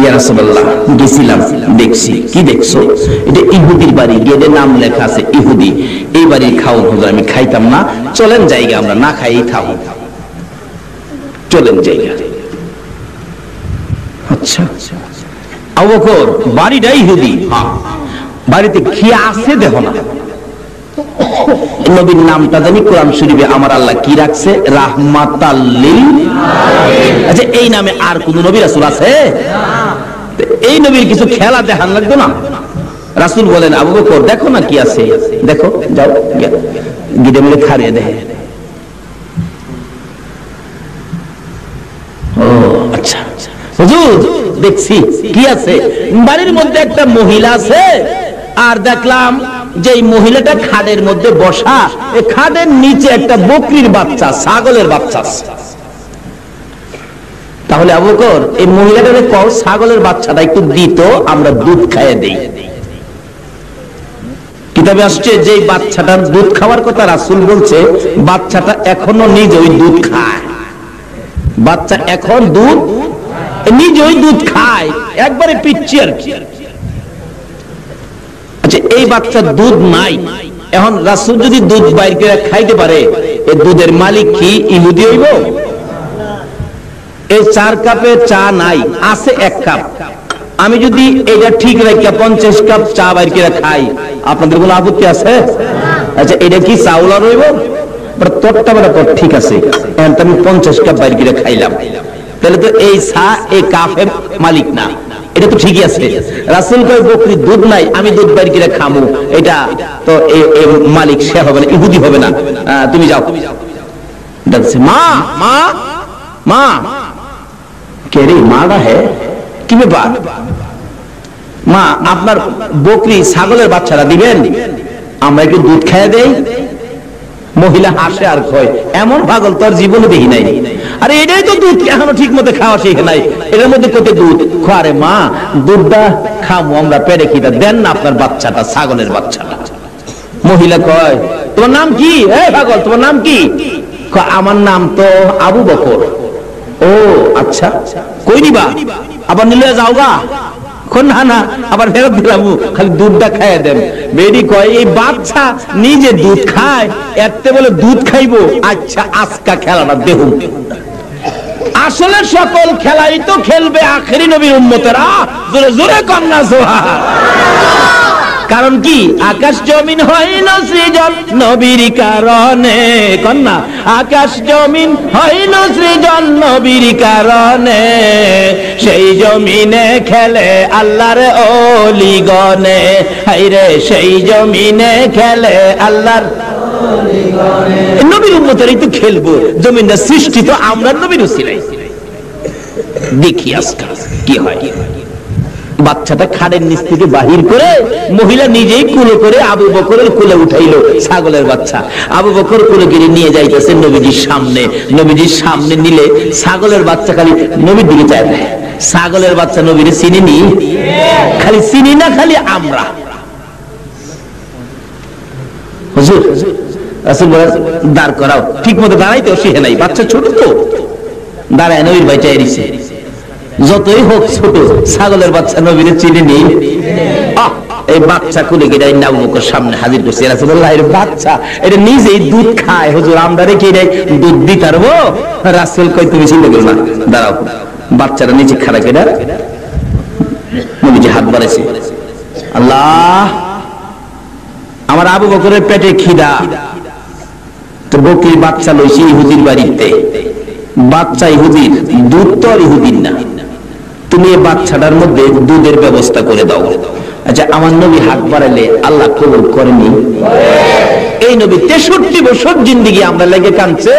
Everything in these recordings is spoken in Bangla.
ইয়া রাসূলুল্লাহ গেছিলাম, দেখছি। কি দেখছো? এটা ইহুদির বাড়ি, গেটে নাম লেখা আছে ইহুদি, এই বাড়ির খাও হুজুর আমি খাইতাম না, চলেন জায়গা আমরা না খাইই খাও, চলেন জায়গা। আচ্ছা আবু বকর বাড়িটা ইহুদি, বাড়িতে কি আছে দেখো না। নবীর নামটা জানি কোরআন শরীফে আমার আল্লাহ কি রাখছে, রাহমাতাল লিল আলামিন। আচ্ছা এই নামে আর কোন নবী রাসূল আছে? এই নবীর কিছু খেলা দেখান লাগতো না? রাসূল বলেন আবু বকর দেখো না কি আছে, দেখো যাও গিয়ে মিলে খারিয়ে দেখে। ও আচ্ছা হুজুর দেখছি কি আছে, বাড়ির মধ্যে একটা মহিলা আছে, আর দেখলাম যে এই মহিলাটা খাটের মধ্যে বসা, এই খাটের নিচে একটা বকরির বাচ্চা, ছাগলের বাচ্চা আছে। তাহলে আবু বকর এই মহিলাটাকে কও ছাগলের বাচ্চাটা একটু দিত, আমরা দুধ খাইয়ে দেই। কিতাবে আসছে যে বাচ্চাটার দুধ খাওয়ার কথা রাসূল বলছে, বাচ্চাটা এখনো নিজে ওই দুধ খায়, বাচ্চা এখন দুধ নিজে ওই দুধ খায়, একবারে পিচ্ছি আর কি। আচ্ছা এই বাচ্চা দুধ নাই, এখন রাসূল যদি দুধ বাইর করে খাইতে পারে, এই দুধের মালিক কি ইহুদি হইব? এই 4 কাপে চা নাই, আছে 1 কাপ, আমি যদি এটা ঠিক রাখা 50 কাপ চা বাইর করে খাই, আপনাদের কোনো আপত্তি আছে? আচ্ছা এটা কি চাউল আর হইব? তোরটা বড় তোর ঠিক আছে, এখন আমি 50 কাপ বাইর করে খাইলাম, তাহলে তো এই চা এই কাপের মালিক না, এটা তো ঠিকই আছে। রাসূল কয় বকরি দুধ নাই, আমি দুধ বাইর করে খামু, এটা তো এই মালিক সে হবে না, ইহুদি হবে না, তুমি যাও। ডাকছে মা মা মা, কে রে মারা হে, কি ব্যাপার? মা আপনার বকরি ছাগলের বাচ্চারা দিবেন, আমরা একটু দুধ খাইয়ে দেই। মহিলা হাসে আর কয় এমন পাগল তোর জীবনে দেখি নাই, আরে এটাই তো দুধ এখনো ঠিক মতো খাওয়া শিখে নাই, এটার মধ্যে কত দুধ। আরে মা দুধটা খামু আমরা, পেটে খিদা, দেন না আপনার বাচ্চাটা, ছাগলের বাচ্চাটা। মহিলা কয় তোমার নাম কি? এই পাগল তোমার নাম কি? আমার নাম তো আবু বকর। ও আচ্ছা কই দিবা? আবার নিলে যাওগা? না না আবার ফেরত দিলাম, খালি দুধটা খাইয়ে দেন। বেডি কয় এই বাচ্চা নিজে দুধ খায়, এতে বলে দুধ খাইবো? আচ্ছা আজকা খেলাটা দেখুন। আসলে সকল খেলাই তো খেলবে আখেরি নবীর উম্মতেরা, জোরে জোরে কন্যা সুবহানাল্লাহ। কারণ কি আকাশ জমিন হয় না সৃজন নবীর কারণে, কন্যা আকাশ জমিন হয় না সৃজন নবীর কারণে, সেই জমিনে খেলে আল্লাহর ওলিগণে, হায়রে সেই জমিনে খেলে আল্লাহর ওলিগণে। নবীর উম্মতেরাই তো খেলবো, জমিনটা সৃষ্টি তো আমরা নবীর উসিলায়। দেখি আজকে কি হয়। বাচ্চাটা খাড়ের নিচ থেকে বাহির করে মহিলা নিজেই কুলো করে আবু বকরের কোলে উঠাইলো ছাগলের বাচ্চা। আবু বকর কোলে করে নিয়ে যাইতেছে নবীজির সামনে। নবীজির সামনে নিলে ছাগলের বাচ্চা খালি নবীর দিকে চায়, ছাগলের বাচ্চা নবীরে চিনি নি, খালি চিনি না খালি আমরা। হুজুর রাসূল বলেন দাঁড় করাও, ঠিক মতো দাঁড়াইতে শিখে নাই, বাচ্চা ছোট তো দাঁড়ায়, নবীর ভাই চাই দিছে। যতই হোক ছোট ছাগলের বাচ্চা নবীরে চিনি নি, এই বাচ্চা কুলে গিয়ে আবু বকর সামনে হাজির করছে। রাসূলুল্লাহ এর বাচ্চা এটা নিজেই দুধ খায়, হুজুর আমরা রেখে দুধ দিতে পারবো? রাসূল কই তুমি চিন্তা করো না, দাঁড়াও। বাচ্চাটা নিচে খাড়া কেডা, নবীজি হাত বাড়াইছে, আল্লাহ আমার আবু বকরের পেটে খিদা, তো বকরির বাচ্চা লইছি ইহুদির বাড়িতে, বাচ্চা ইহুদির, দুধ তো আর ইহুদির না, তুমি এই বাচ্চাটার মধ্যে দুধের ব্যবস্থা করে দাও। আচ্ছা আমার নবী হাত বাড়াইলে আল্লাহ কবুল করেনি? এই নবী 63 বছর জিন্দেগি আমরা লেগে কাঁদছে,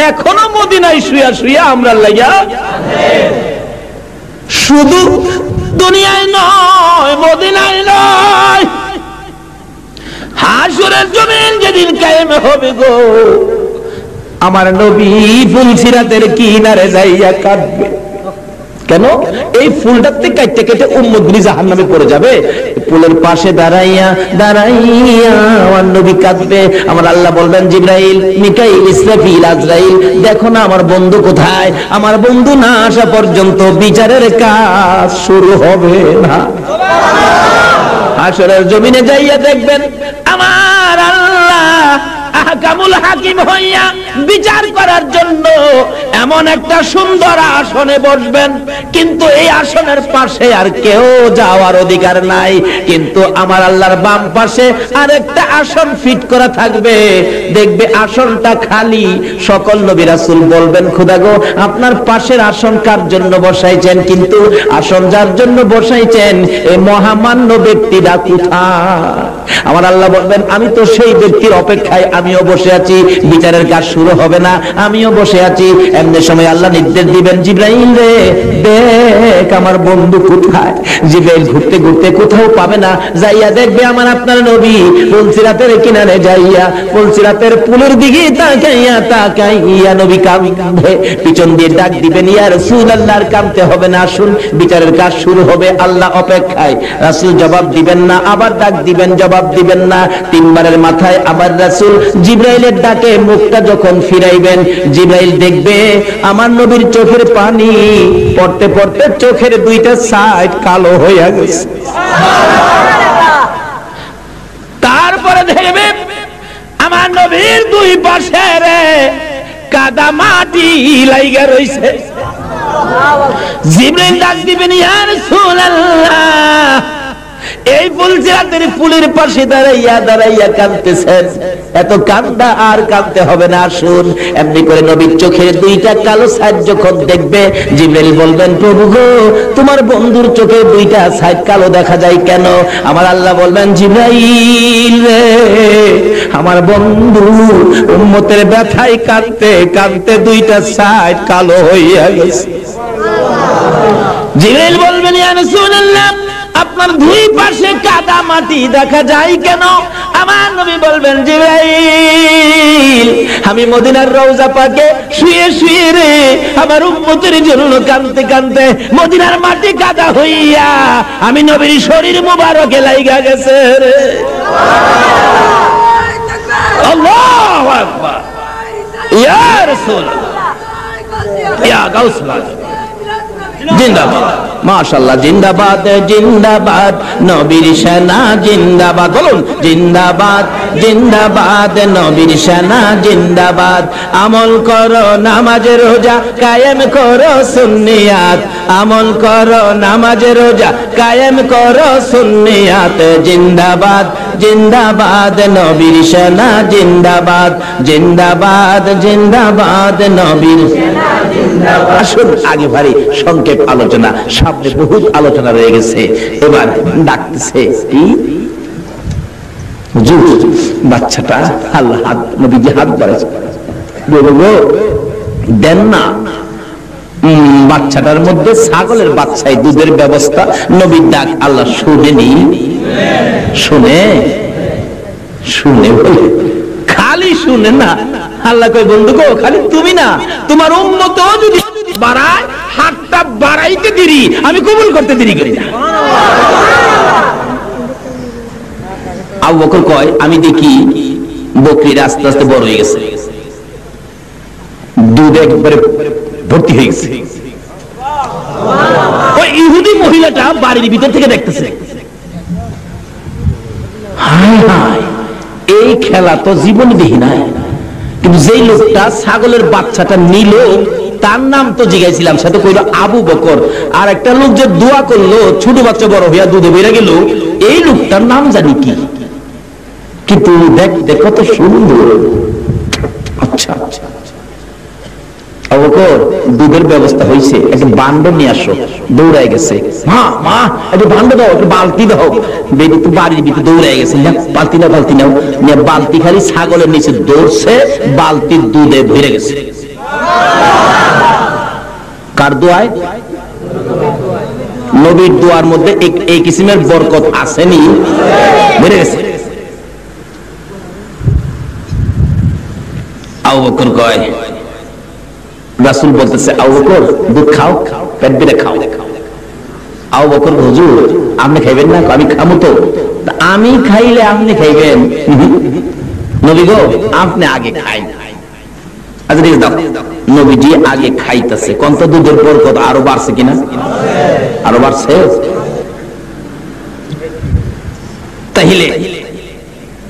এখনো মদিনায় শুয়া শুয়া আমরা লেগে, শুধু দুনিয়ায় নয় মদিনায় নয়, হাসরের জমিন যেদিন কায়েম হবে গো, আমার নবী ফুলসিরাতের কিনারে যাইয়া কাঁদবে, কেন? এই ফুলটাতে কাটতে কেটে উম্মতগুলি জাহান্নামে পড়ে যাবে। ফুলের পাশে দাঁড়াইয়া দাঁড়াইয়া আমার নবী কাঁদবে। আমার আল্লাহ বলবেন, জিবরাইল, মিকাইল, ইসরাফিল, আজরাইল, দেখো না আমার বন্ধু কোথায়? আমার বন্ধু না আসা পর্যন্ত বিচারের কাজ শুরু হবে না। হাশরের জমিনে যাইয়া দেখবেন আমার আল্লাহ আহকামুল হাকিম হইয়া বিচার করার জন্য এমন একটা সুন্দর আসনে বসবেন, কিন্তু এই আসনের পাশে আর কেউ যাওয়ার অধিকার নাই। কিন্তু আমার আল্লাহর বাম পাশে আরেকটা আসন ফিট করা থাকবে, দেখবে আসনটা খালি। সকল নবী রাসূল বলবেন, খোদা গো, আপনার পাশের আসন কার জন্য বসাইছেন? কিন্তু আসন যার জন্য বসাইছেন এই মহামান্য ব্যক্তিরা কোথায়? আমার আল্লাহ বলবেন, আমি তো সেই ব্যক্তির অপেক্ষায় আমিও বসে আছি, বিচারের কাজ শুরু হবে না, আমিও বসে আছি। এমনি সময় আল্লাহ নির্দেশ দিবেন, জিবরাইল রে, দেখ আমার বন্ধু কোথায়? জিবরাইল ঘুরতে ঘুরতে কোথাও পাবে না, যাইয়া দেখবে আমার আপনার নবী পুলসিরাতের কিনারে যাইয়া পুলসিরাতের পুলের দিকে তাকাইয়া তাকাইয়া নবী কাঁদবে। পিছন দিয়ে ডাক দিবেন, ইয়া রাসূলুল্লাহ, আর কাঁদতে হবে না, আসুন বিচারের কাজ শুরু হবে। আল্লাহ অপেক্ষায়। রাসূল জবাব দিবেন না, আবার ডাক দিবেন, জবাব দিবেন না। তিনবারের মাথায় আবার রাসূল জিবরাইলের ডাকে মুখটা যখন ফিরাইবেন, জিবরাইল দেখবে আমার নবীর চোখের পানি পড়তে পড়তে চোখের দুইটা সাইড কালো হয়ে গেছে। তারপরে দেখবে আমার নবীর দুই পাশে কাদা মাটি লাইগা রইছে। জিবরাইল ডাক দিবেন, ইয়া রাসূলুল্লাহ, এই ফুলসিরাতের ফুলের পাশে দাঁড়াইয়া দাঁড়াইয়া কাঁদতেছেন, এত কান্দা আর কাঁদতে হবে না, আসুন। এমনি করে নবীর চোখের দুইটা কালো সাইড যখন দেখবে, জিবরাইল বলবেন, প্রভু গো, তোমার বন্ধুর চোখে দুইটা সাইড কালো দেখা যায় কেন? আমার আল্লাহ বলবেন, জিবরাইল রে, আমার বন্ধু উম্মতের ব্যথায় কাঁদতে কাঁদতে দুইটা সাইড কালো হইয়া গেছে। জিবরাইল বলবেন, ইয়া রাসূলুল্লাহ, আপনার দুই পাশে কাদা মাটি দেখা যায় কেন? আমার নবী বলবেন, জিবরাইল, আমি মদিনার রওজা পাকে শুয়ে শুয়ে রে আমার উম্মতের জন্য কাঁদতে কাঁদতে মদিনার মাটি কাদা হইয়া আমি নবীর শরীর মুবারকে লাইগা গেছে রে। আল্লাহু আকবার, ইয়া রাসূলুল্লাহ, ইয়া গাউসুল্লাহ, জিন্দাবাদ, মাশাআল্লাহ, জিন্দাবাদ জিন্দাবাদ, নবীর সেনা জিন্দাবাদ, বলুন জিন্দাবাদ জিন্দাবাদ, নবীর সেনা জিন্দাবাদ। আমল করো নামাজ রোজা কায়েম করো সুন্নিয়াত, আমল করো নামাজ রোজা কায়েম করো সুন্নিয়াত। জিন্দাবাদ জিন্দাবাদ, নবীর সেনা জিন্দাবাদ, জিন্দাবাদ জিন্দাবাদ, নবীর সেনা জিন্দাবাদ। আসুন আগে ভারী সংক্ষেপ আলোচনা, সামনে বহুত আলোচনা রয়ে গেছে। এবার ডাকতেছে কি হুজুর, বাচ্চাটা আল্লাহ হাত নবীজি হাত বাড়াইছে, দেন না। বাচ্চাটার মধ্যে ছাগলের বাচ্চায় দুধের ব্যবস্থা, নবীর ডাক আল্লাহ শুনেনি, শুনে শুনে বলে খালি শুনে না। আল্লাহ কই, বন্ধু গো, খালি তুমি না, তোমার উম্মত যদি বাড়ায়, হাতটা বাড়াইতে দেরি, আমি কবুল করতে দেরি করি না। আবু বকর কয়, আমি দেখি বকরির আস্তে আস্তে বড় হয়ে গেছে, দুধ একবারে ভর্তি হয়ে গেছে। ওই ইহুদি মহিলাটা বাড়ির ভিতর থেকে দেখতেছে, হায় হায়, এই খেলা তো জীবনে দেখি নাই। কিন্তু যেই লোকটা ছাগলের বাচ্চাটা নিল, তার নাম তো জিজ্ঞাসিলাম, সে তো কইল আবু বকর। আর একটা লোক যে দোয়া করলো, ছোট বাচ্চা বড় হইয়া দুধে বেড়ে গেল, এই লোকটার নাম জানি কি, কিন্তু দেখ কত সুন্দর। আচ্ছা আচ্ছা, আবু বকর, দুধের ব্যবস্থা হয়েছে, একটা বান্ড নিয়ে আসো। দৌড়ায় গেছে, মা মা একটু বান্ড দাও, একটু বালতি দাও। বেবি তো বাড়ির ভিতরে দৌড়ায় গেছে, বালতি নাও বালতি নাও। বালতি খালি ছাগলের নিচে দৌড়ছে, বালতির দুধে ভরে গেছে। কার দোয়ায়? নবীর দোয়ার মধ্যে এই কিসিমের বরকত আসেনি, বেড়ে গেছে। আবু বকর কয়, রাসূল বলতেছে, আবু বকর দুধ খাও। পেট বেড়ে খাও। আবু বকর, হুজুর আপনি খাইবেন না? আমি খামু তো। আমি খাইলে আপনি খাইবেন? নবী গো আপনি আগে খাই। নবীজি আগে খাইতেছে, কত দুধের বরকত আরো বাড়ছে কিনা? আরো বাড়ছে। তাহলে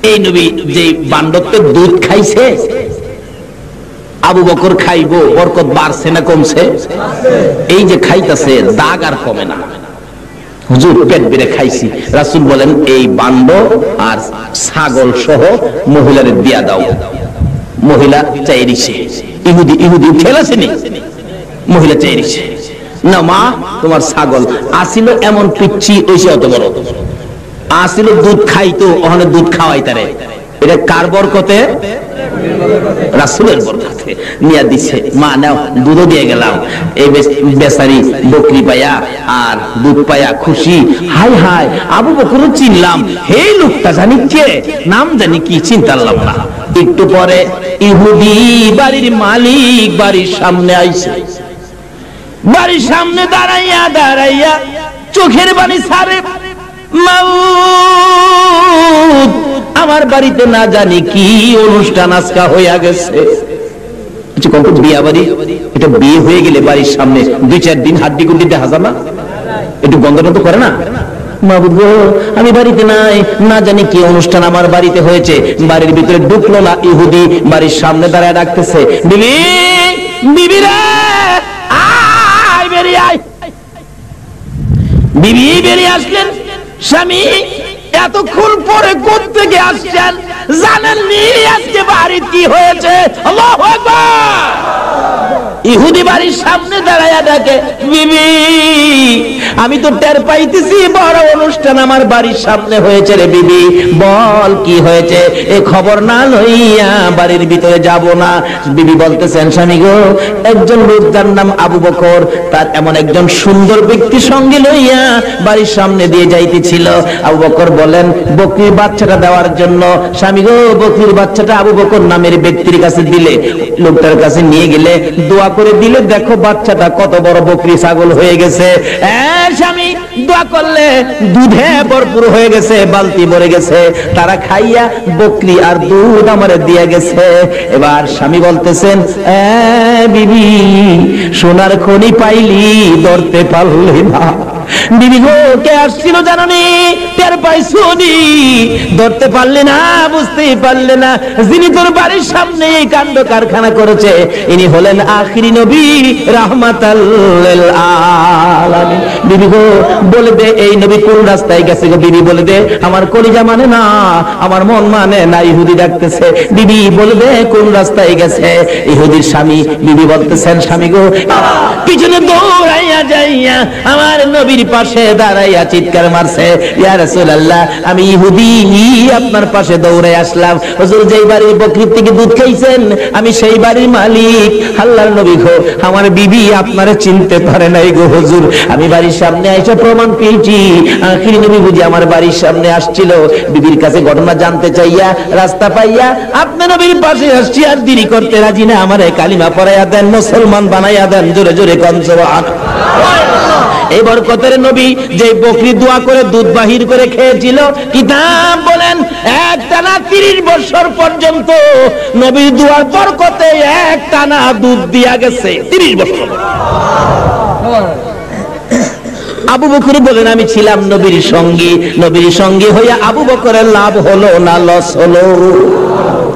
এই নবী যে বান্ডত্বের দুধ খাইছে, আবু বকর খাইবো, বরকত বাড়ছে না কমছে? এই যে খাইতেছে, দাগ আর কমে না। হুজুর পেট বেড়ে খাইছি। রাসূল বলেন এই বান্ড আর ছাগল সহ মহিলার দিয়া দাও। মহিলা চাইরিছে, ইহুদি খেলাছেনি, মহিলা চাইরিছে, না মা তোমার ছাগল আসিল এমন পিচ্ছি ওইসে অত বড় আসিল, দুধ খাইতো, ওখানে দুধ খাওয়াই তারে। এটা কার বরকতে? রাসূলের বরকতে নিয়া দিছে। মা নাও, দুধও দিয়ে গেলাম। এই বেচারি বকরি পায়া আর দুধ পায়া খুশি। হাই হাই, আবু বকর চিনলাম, হে লোকটা জানি কে, নাম জানি কি, চিন্তালাম না। একটু পরে ইহুদি বাড়ির মালিক বাড়ির সামনে আইছে। বাড়ির সামনে দাঁড়াইয়া চোখের পানি ছাড়ে, মাউত আমার বাড়িতে না জানি কি অনুষ্ঠান আজকা হইয়া গেছে। বিয়া বাড়ি, এটা বিয়ে হয়ে গেলে বাড়ির সামনে 2-4 দিন হাড্ডি গুড্ডি দেখা যায় না? একটু গন্ধটা তো করে না? মাবুদ গো আমি বাড়িতে নাই, না জানি কি অনুষ্ঠান আমার বাড়িতে হয়েছে। বাড়ির ভিতরে ঢুকলো না, ইহুদি বাড়ির সামনে দাঁড়ায় ডাকতেছে, বিবি বিবি রে আয়, বেরিয়ে আয়। বিবি বেরিয়ে আসলেন। স্বামী এতক্ষণ পরে কোত্থেকে আসছেন? জানেননি আজকে বাড়িতে কি হয়েছে? আল্লাহু আকবার। ইহুদি বাড়ির সামনে দাঁড়ায়া ডাকে, বিবি আমি তো টের পাইতেছি বড় অনুষ্ঠান আমার বাড়ির সামনে হয়েছে রে বিবি, বল কি হয়েছে? এই খবর না লইয়া বাড়ির ভিতরে যাব না। বিবি বলতেছেন, স্বামী গো একজন লোক যার নাম আবু বকর, তার এমন একজন সুন্দর ব্যক্তি সঙ্গে লইয়া বাড়ির সামনে দিয়ে যাইতেছিল। আবু বকর বলেন বকরির বাচ্চাটা দেওয়ার জন্য। স্বামী গো বকরির বাচ্চাটা আবু বকর নামের ব্যক্তির কাছে দিলে, লোকটার কাছে নিয়ে গেলে দোয়া করে দিলে, দেখো বাচ্চাটা কত বড় বকরি ছাগল হয়ে গেছে। স্বামী দোয়া করলে দুধে ভরপুর হয়ে গেছে, বালতি ভরে গেছে। তারা খাইয়া বকরি আর দুধ আমারে দিয়ে গেছে। এবার স্বামী বলতেছেন, বিবি সোনার খনি পাইলি, ধরতে পারলি না। বিবি গো কে আসছিল জানোনি? টের পাইছনি? ধরতে পারলে না, বুঝতেই পারলে না। যিনি তোর বাড়ির সামনে এই কাণ্ড কারখানা করেছে, ইনি হলেন আখিরি নবী রাহমাতাল লিল আলামিন। বিবি গো বলে দে এই নবী কোন রাস্তায় গেছে গো? বিবি বলে দে আমার কলিজা মানে না, আমার মন মানে না। ইহুদি ডাকতেছে, বিবি বলে দে কোন রাস্তায় গেছে? ইহুদির স্বামী বিবি বলতেছেন, স্বামী গো পিছনে দৌড়াইয়া যাইয়া আমার নবীর পাশে দাঁড়াইয়া চিৎকার মারছে, ইয়া রাসূলুল্লাহ আমি ইহুদি আপনার পাশে দৌড়ে আসলাম। হুজুর যেই বাড়ির বকরির থেকে দুধ খাইছেন আমি সেই বাড়ির মালিক। আল্লাহর নবী গো আমার বিবি আপনারে চিনতে পারে নাই গো হুজুর। আমি বাড়ির সামনে এসে প্রমাণ পেয়েছি আখিরি নবী বুঝি আমার বাড়ির সামনে আসছিল। বিবির কাছে ঘটনা জানতে চাইয়া রাস্তা পাইয়া আপনি নবীর পাশে আসছি, আর দেরি করতে রাজি না। আমারে কালিমা পড়াইয়া দেন, মুসলমান বানাইয়া দেন। জোরে জোরে কোন সুবহানাল্লাহ। এই বরকতের নবী যে বকরি দোয়া করে দুধ বাহির করে খেয়েছিল, কিতাব বলেন একটানা 30 বছর পর্যন্ত নবীর দোয়ার বরকতে একটানা দুধ দিয়া গেছে 30 বছর। আবু বকর বলেন আমি ছিলাম নবীর সঙ্গী। নবীর সঙ্গী হইয়া আবু বকরের লাভ হলো না লস হলো?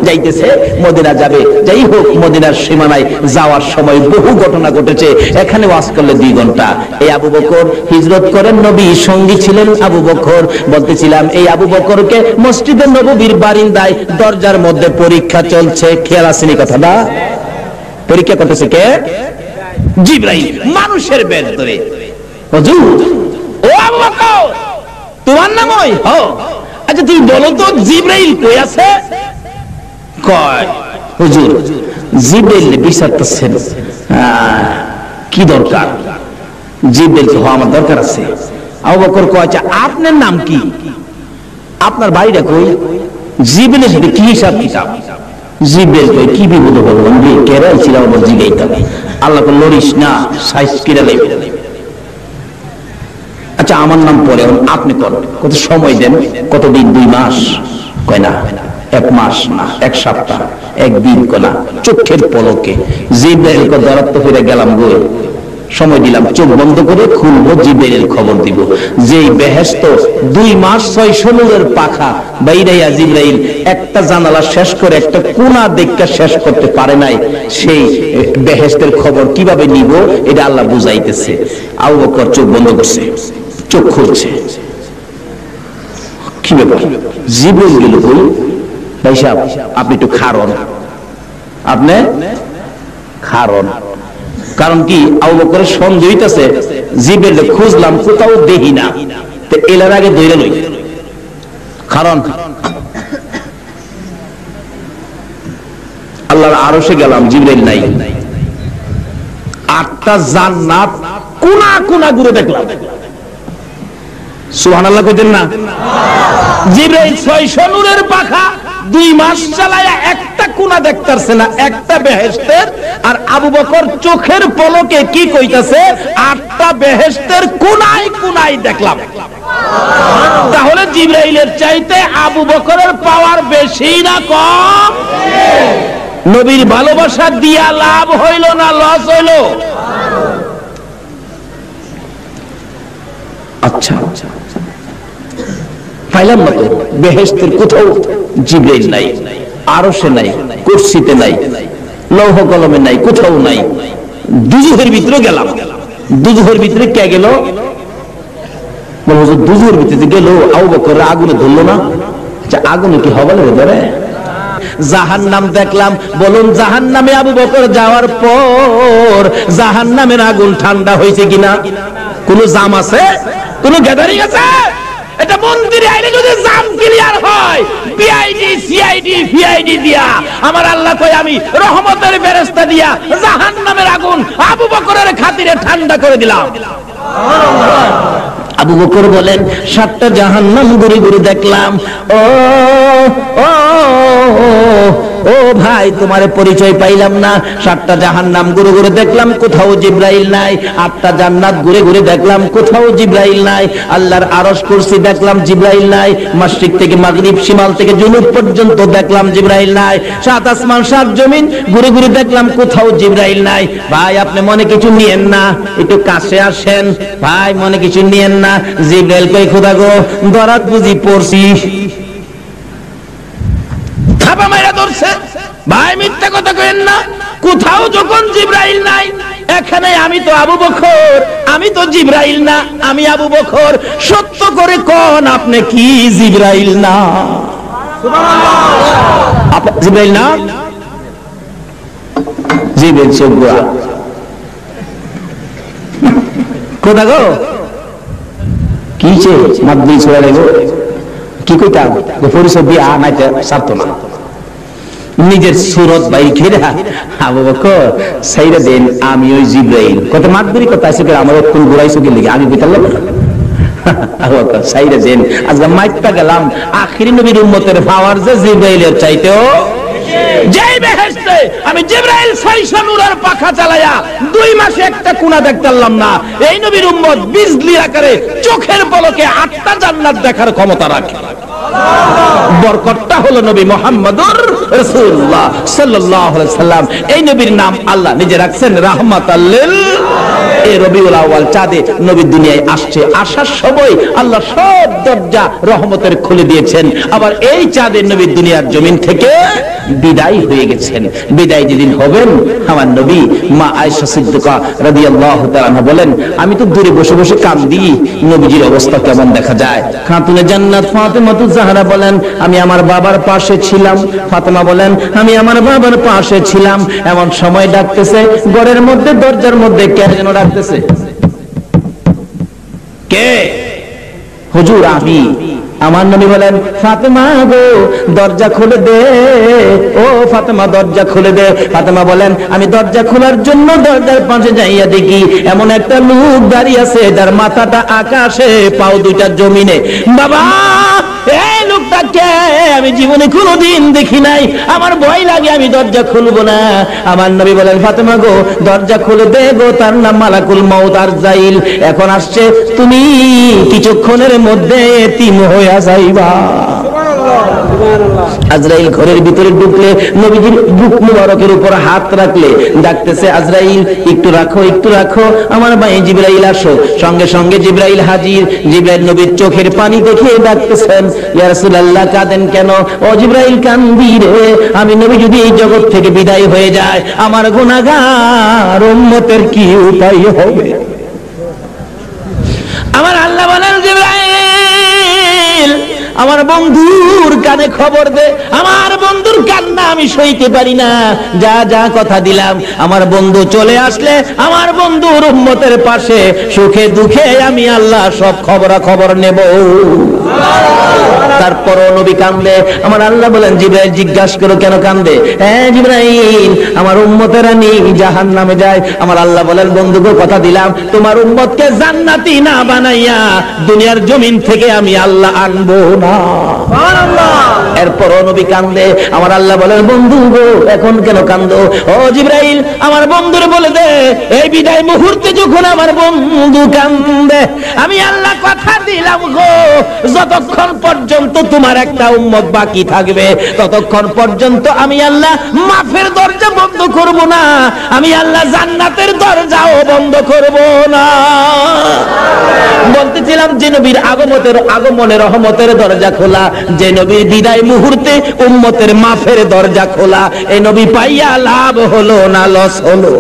যাইতেছে মদিনা যাবে, যাই হোক মদিনার সীমানায় যাওয়ার সময় বহু ঘটনা ঘটেছে। এখানে ওয়াজ করলে 2 ঘন্টা। এই আবু বকর হিজরত করেন, নবী সঙ্গী ছিলেন আবু বকর। বলতেছিলাম এই আবু বকরকে মসজিদে নববীর বারিন্দায় দরজার মধ্যে পরীক্ষা চলছে। খেয়াল আসেনি কথাটা? পরীক্ষা করতেছে কে? জিবরাইল মানুষের বের ধরে। হুজুর ও আবু বকর তোমার নাম ওই? আচ্ছা তুমি বলো তো জিবরাইল কই আছে? কয় হুজুর জিবরাইল বিচারতেছেন, কি দরকার? জিবরাইল তো আমার দরকার আছে। আবু বকর কয় আচ্ছা আপনার নাম কি? আপনার বাড়িটা কই? জিবরাইলের সাথে কি হিসাব কিতাব? জিবরাইল কয় কি বিপদ বললাম রে, কেরাই ছিল আবার জিগাইতাম। আল্লাহ লড়িস না, সাইজ কিরা লাগবে। আচ্ছা আমার নাম পরে, আপনি করেন, কত সময় দেন, কতদিন, 2 মাস, কয় না 1 মাস না 1 সপ্তাহ, 1 দিন, কনা চোখের পলকে জিবরাইলকে দরাত্ত ফিরে গেলাম গো, সময় দিলাম, চোখ বন্ধ করে খুলবো, জিবরাইলের খবর দিব। যেই বেহেশত 2 মাস 600 নূরের পাখা বাইরাইয়া জিবরাইল একটা জানালা শেষ করে একটা কোণা দেখা শেষ করতে পারে নাই, সেই বেহেশতের খবর কিভাবে নিব এটা আল্লাহ বুঝাইতেছে। আবু বকর চোখ বন্ধ করছে, চোখ খুলছে, কি ব্যাপার? জিবরাইল গেল কই? ভাই সাহেব আপনি একটু খারণ, আপনি খারণ। কারণ কি, আবু বকরের সন্দেহ হইতাছে জিবরাইল খুঁজলাম কোথাও দেখি না, তো এলার আগে ধরে লই, কারণ আল্লাহর আরশে গেলাম, জিবরাইল নাই। 8টা জান্নাত কোনা কোনা ঘুরে দেখলাম, সুবহানাল্লাহ কইতেন না? জিবরাইল 600 নূরের পাখা 2 মাস চালায়া একটা কোনা দেখতারছে না, একটা বেহেশতের। আর আবু বকর চোখের পলকে কি কইতাছে, 8টা বেহেশতের কোনায় কোনায় দেখলাম। তাহলে জিবরাইলের চাইতে আবু বকরের পাওয়ার বেশি না কম? নবীর ভালোবাসা দিয়া লাভ হইল না লস হইল? আচ্ছা পাইলাম না তো, বেহেশতের কোথাও জিবরাইল নাই, আরশে নাই, কুরসিতে নাই, লৌহ কলমে নাই, কোথাও নাই। দুজুহের ভিতরে গেলাম, দুজুহের ভিতরে কে গেল? দুজুহের ভিতরে গেল, আবু বকর আগুনে ধরলো না? আচ্ছা আগুনে কি হবে ধরে? জাহান্নাম দেখলাম। বলুন জাহান্নামে আবু বকর যাওয়ার পর জাহান্নামের আগুন ঠান্ডা হয়েছে কিনা? কোন জাম আছে? কোন গ্যাদারিং আছে? এটা মন্দিরে আইলে যদি জাম ক্লিয়ার হয়, বিআইডি সিআইডি ভিআইডি দিয়া আমার আল্লাহ কই আমি রহমতের ফেরেশতা দিয়া জাহান্নামের আগুন আবু বকরের খাতিরে ঠান্ডা করে দিলাম। আবু বকর বলেন 7টা জাহান্নাম ঘুরে ঘুরে দেখলাম। ও ও ও ভাই তোমার পরিচয় পাইলাম না। 7টা জাহান্নাম ঘুরে ঘুরে দেখলাম, কোথাও জিবরাইল নাই। 8টা জান্নাত ঘুরে ঘুরে দেখলাম, কোথাও জিবরাইল নাই। আল্লাহর আরশ কুরসি দেখলাম, জিবরাইল নাই। মাশরিক থেকে মাগরিব, শিমাল থেকে জুনুব পর্যন্ত দেখলাম, জিবরাইল নাই। 7 আসমান 7 জমিন ঘুরে ঘুরে দেখলাম, কোথাও জিবরাইল নাই। ভাই আপনি মনে কিছু নিয়েন না, একটু কাছে আসেন ভাই, মনে কিছু নিয়েন না। জিবরাইল কই খোদা গো দরাত বুঝি পড়ছি, থাপা মাইরা ধরছে। ভাই মিথ্যা কথা কইেন না, কোথাও যখন জিবরাইল নাই, এখানে আমি তো আবু বকর, আমি তো জিবরাইল না, আমি আবু বকর। সত্য করে কোন আপনি কি জিবরাইল না? সুবহানাল্লাহ, আপনি জিবরাইল না? জিবরাইল সবগুলা খোদা গো কিছে মাদ্দি ছড়া দেবো কি কইতা পরিচয় দিয়া নাইতে সারতো না। নিজের সুরত বাই খেরা আবু বকর সাইরা দেন আমি ওই জিবরাইল। কত মাদ্দি কথা আছে আমার কোন ঘুরাইছো কি লাগি আমি বিতালাম না। আবু বকর সাইরা দেন আজকে মাইকটা গেলাম, আখিরি নবীর উম্মতের পাওয়ার যে জিবরাইলের চাইতেও যেই বেহেশতে আমি জিবরাইল 600 নূরের পাখা চালায়া 2 মাসে একটা কোণা দেখতাম না, এই নবীর উম্মত বিজলি আকারে চোখের পলকে 8টা জান্নাত দেখার ক্ষমতা রাখে। বরকতটা হলো নবী মুহাম্মদুর রাসূলুল্লাহ সাল্লাল্লাহু আলাইহি সাল্লাম। এই নবীর নাম আল্লাহ নিজে রাখছেন রাহমাতাল লিল। এই রবিউল আউয়াল চাঁদে নবী দুনিয়ায় আসছে, আসার সময় আল্লাহ সব দরজা রহমতের খুলে দিয়েছেন। আবার এই চাঁদের নবী দুনিয়ার জমিন থেকে বিদায় হয়ে গেছেন। বিদায় যেদিন হবেন আমার নবী মা আয়েশা সিদ্দিকা রাদিয়াল্লাহু তাআলা আনহা বলেন আমি তো দূরে বসে বসে কাঁদি, নবীজির অবস্থা কেমন দেখা যায়। খাতুনে জান্নাত ফাতেমাতুজ জাহরা বলেন আমি আমার বাবার পাশে ছিলাম। ফাতেমা বলেন আমি আমার বাবার পাশে ছিলাম, এমন সময় ডাকতেছে ঘরের মধ্যে, দরজার মধ্যে কে যেন ডাকতেছে। কে? হুজুর আমি। আমার নবী বলেন ফাতেমা গো দরজা খুলে দে, ও ফাতেমা দরজা খুলে দে। ফাতেমা বলেন আমি দরজা খোলার জন্য দরজার পাশে যাইয়া দেখি এমন একটা লোক দাঁড়িয়ে আছে, যার মাথাটা আকাশে, পাও দুইটা জমিনে। বাবা এই লোকটা কে? আমি জীবনে কোনোদিন দেখি নাই, আমার ভয় লাগে, আমি দরজা খুলবো না। আমার নবী বলেন, ফাতেমা গো দরজা খুলে দে গো, তার নাম মালাকুল মউত আরজাইল, এখন আসছে, তুমি কিছুক্ষণের মধ্যে এতিম হইয়া যাইবা। আজরাইল ঘরের ভিতরে ঢুকলে নবীজির বুক মুবারকের উপর হাত রাখলে ডাকতেছে, আজরাইল একটু রাখো, একটু রাখো, আমার ভাই জিবরাইল আসো। সঙ্গে সঙ্গে জিবরাইল হাজির। জিবরাইল নবীর চোখের পানি দেখে ডাকতেছেন, ইয়া রাসূলুল্লাহ কাঁদেন কেন? ও জিবরাইল কান্দি রে, আমি নবী যদি এই জগৎ থেকে বিদায় হয়ে যায়, আমার গুনাহগার উম্মতের কি উপায় হবে? আমার আল্লাহ বলেন, জিবরাইল আমার বন্ধুর কানে খবর দে, আমার বন্ধুর কান্না আমি সইতে পারি না, যা যা কথা দিলাম, আমার বন্ধু চলে আসলে আমার বন্ধুর উম্মতের পাশে সুখে দুঃখে আমি আল্লাহ সব খবরাখবর নেব। তারপরও নবী কান্দে। আমার আল্লাহ বলেন, জিবরাইল জিজ্ঞাসা করো কেন কান্দে? হ্যাঁ জিবরাইল, আমার উম্মতেরা জাহান্নামে যায়। আমার আল্লাহ বলেন, বন্ধুকে কথা দিলাম, তোমার উম্মতকে জান্নাতি না বানাইয়া দুনিয়ার জমিন থেকে আমি আল্লাহ আনবো না। এরপরও নবী কান্দে। আমার আল্লাহ বলেন, বন্ধু গো এখন কেন কান্দো? ও জিবরাইল, আমার বন্ধুর বলে দে, এই বিদায় মুহূর্তে যখন আমার বন্ধু কান্দে, আমি আল্লাহ কথা দিলাম গো, যতক্ষণ পর্যন্ত তোমার একটা উম্মত বাকি থাকবে, ততক্ষণ পর্যন্ত আমি আল্লাহ মাফের দরজা বন্ধ করব না, আমি আল্লাহ জান্নাতের দরজাও বন্ধ করব না। বলতেছিলাম যে নবীর আগমনে রহমতের দরজা খোলা, যে নবীর বিদায় মুহূর্তে উম্মতের মাফের দরজা খোলা, এই নবী পাইয়া লাভ হলো না লস হলো?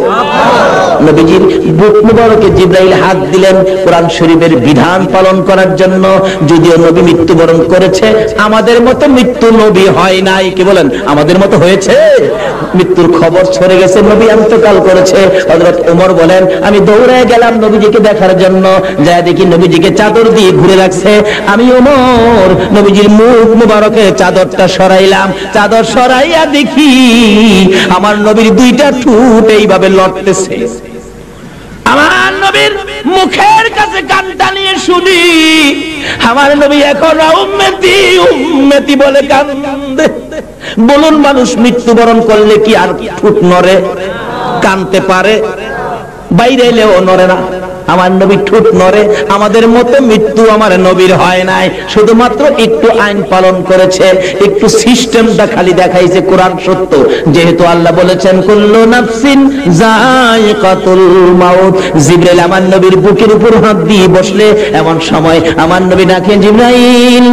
নবীজির বুক মুবারকে জিবরাইল হাত দিলেন কোরআন শরীফের বিধান পালন করার জন্য। যদিও নবী মৃত্যুবরণ করেছে, আমাদের মতো মৃত্যু নবী হয় নাই। কি বলেন, আমাদের মতো হয়েছে? মৃত্যুর খবর ছড়ে গেছে, নবী ইন্তেকাল করেছে। হযরত ওমর বলেন, আমি দৌড়ে গেলাম নবীজিকে দেখার জন্য, যা দেখি নবীজিকে চাদর দিয়ে ঘুরে রাখছে। আমি ওমর নবীজির মুখ মুবারকে চাদরটা সরাইলাম, চাদর সরাইয়া দেখি আমার নবীর দুইটা ঠোঁট এইভাবে লড়তেছে। আমার নবীর মুখের কাছে কানটা নিয়ে শুনি, আমার নবী এখন উম্মতি উম্মতি বলে কান্দে। বলুন, মানুষ মৃত্যুবরণ করলে কি আর ঠোঁট নড়ে, কানতে পারে? বাইরে এলেও নড়ে না, আমার নবী ঠোঁট নড়ে। আমাদের মতো মৃত্যু আমার নবীর হয় নাই, শুধুমাত্র একটু আইন পালন করেছে, একটু সিস্টেমটা খালি দেখাইছে। কোরআন সত্য, যেহেতু আল্লাহ বলেছেন কুল্লু নাফসিন যায়িকাতুল মাউত। জিবরাইল আমার নবীর বুকের উপর হাত দিয়ে বসলে এমন সময় আমার নবী ডাকেন, জিবরাইল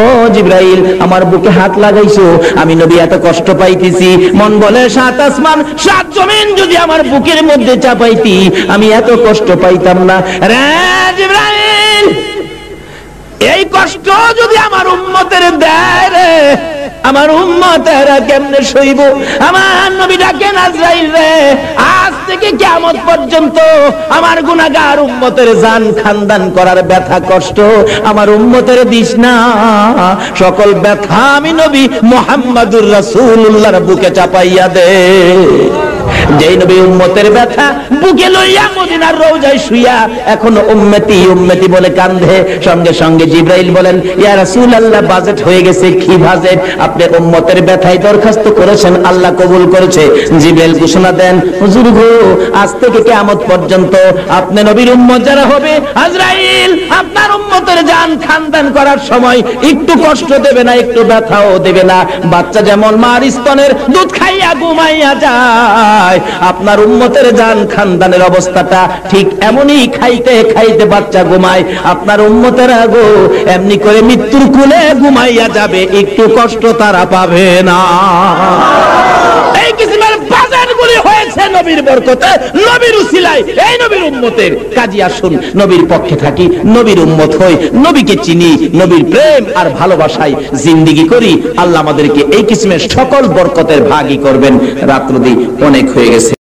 ও জিবরাইল, আমার বুকে হাত লাগাইছো, আমি নবী এত কষ্ট পাইতেছি। মন বলে, সাত আসমান সাত জমিন যদি আমার বুকের মধ্যে চাপাইতি, আমি এত কষ্ট পাইতাম না রে জিবরাইল। এই কষ্ট যদি আমার উম্মতের দেয় রে, আমার উম্মতেরা কেমনে সইব? আমার নবী ডাকেন, আজরাইল রে, আজ থেকে কিয়ামত পর্যন্ত আমার গুনাহগার উম্মতের জান খানদান করার ব্যথা কষ্ট আমার উম্মতের দিস না। সকল ব্যথা আমি নবী মুহাম্মদুর রাসূলুল্লাহর বুকে চাপাইয়া দে। যেই নবী উম্মতের ব্যথা বুকে লইয়া মদিনার রওজায় শুইয়া এখনো উম্মতি উম্মতি বলে কান্দে, সঙ্গে সঙ্গে জিবরাইল বলেন, ইয়া রাসূলুল্লাহ, বাজেট হয়ে গেছে। কি বাজেট? আপনি উম্মতের ব্যথায় দরখাস্ত করেছেন, আল্লাহ কবুল করেছে। জিবরাইল ঘোষণা দেন, হুজুর গো, আজ থেকে কিয়ামত পর্যন্ত আপনি নবীর উম্মত যারা হবে, আজরাইল আপনার উম্মতের জান খানদান করার সময় একটু কষ্ট দেবে না, একটু ব্যথাও দেবে না। বাচ্চা যেমন মার স্তনের দুধ খাইয়া ঘুমাইয়া যায়, আপনার উম্মতের জান খানদানের অবস্থাটা ঠিক এমনই, খাইতে খাইতে বাচ্চা ঘুমায়। আপনার উম্মতেরা গো এমনি করে মৃত্যুর কোলে ঘুমাইয়া যাবে, একটু কষ্ট তারা পাবে না। এই কিসিমের বাজারগুলি হয়েছে নবীর বরকতে, নবীর উসিলায়, এই নবীর উম্মতের। কাজী আসুন নবীর পক্ষে থাকি, নবীর উম্মত হই, নবীকে চিনি, নবীর প্রেম আর ভালোবাসায় জিন্দেগি করি। আল্লাহ আমাদেরকে এই কিসিমের সকল বরকতের ভাগী করবেন। রাত্রি অনেক হয়ে গেছে।